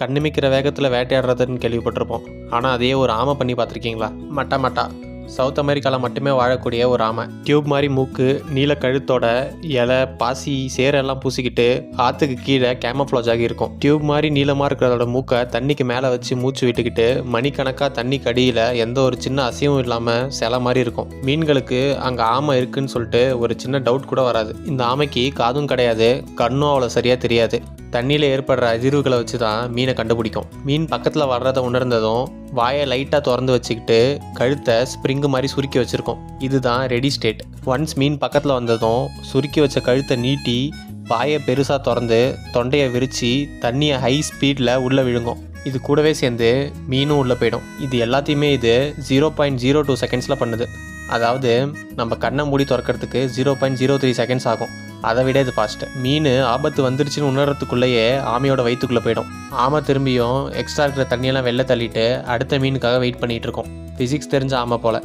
கண்ணிமைக்கிற வேகத்தில் வேட்டையாடுறதுன்னு கேள்விப்பட்டிருப்போம். ஆனால் அதையே ஒரு ஆமை பண்ணி பார்த்துருக்கீங்களா? மட்டா மட்டா சவுத் அமெரிக்காவில் மட்டுமே வாழக்கூடிய ஒரு ஆமை. டியூப் மாதிரி மூக்கு, நீல கழுத்தோட, இலை பாசி சேரெல்லாம் பூசிக்கிட்டு ஆற்றுக்கு கீழே கேமஃப்ளாஜ் ஆகி இருக்கும். டியூப் மாதிரி நீளமாக இருக்கிறதோட மூக்கை தண்ணிக்கு மேலே வச்சு மூச்சு விட்டுக்கிட்டு மணிக்கணக்காக தண்ணிக்கு அடியில் எந்த ஒரு சின்ன அசைவும் இல்லாமல் சிலை மாதிரி இருக்கும். மீன்களுக்கு அங்கே ஆமை இருக்குன்னு சொல்லிட்டு ஒரு சின்ன டவுட் கூட வராது. இந்த ஆமைக்கு காதும் கிடையாது, கண்ணும் அவ்வளோ சரியாக தெரியாது. தண்ணியில் ஏற்படுற அதிர்வுகளை வச்சு தான் மீனை கண்டுபிடிக்கும். மீன் பக்கத்தில் வர்றதை உணர்ந்ததும் வாயை லைட்டாக திறந்து வச்சுக்கிட்டு கழுத்தை ஸ்ப்ரிங்கு மாதிரி சுருக்கி வச்சுருக்கோம். இதுதான் ரெடி ஸ்டேட். ஒன்ஸ் மீன் பக்கத்தில் வந்ததும் சுருக்கி வச்ச கழுத்தை நீட்டி வாயை பெருசாக திறந்து தொண்டையை விரித்து தண்ணியை ஹை ஸ்பீடில் உள்ளே விழுங்கும். இது கூடவே சேர்ந்து மீனும் உள்ளே போயிடும். இது எல்லாத்தையுமே இது 0.02 செகண்ட்ஸில் பண்ணுது. அதாவது நம்ம கண்ணை மூடி திறக்கிறதுக்கு 0.03 செகண்ட்ஸ் ஆகும். அதை விட இது ஃபாஸ்ட்டு. மீன் ஆபத்து வந்துருச்சுன்னு உணர்றதுக்குள்ளேயே ஆமையோட வயிற்றுக்குள்ளே போயிடும். ஆமை திரும்பியும் எக்ஸ்ட்ரா இருக்கிற தண்ணியெல்லாம் வெளில தள்ளிட்டு அடுத்த மீனுக்காக வெயிட் பண்ணிகிட்டு இருக்கோம். ஃபிசிக்ஸ் தெரிஞ்ச ஆமை போல்.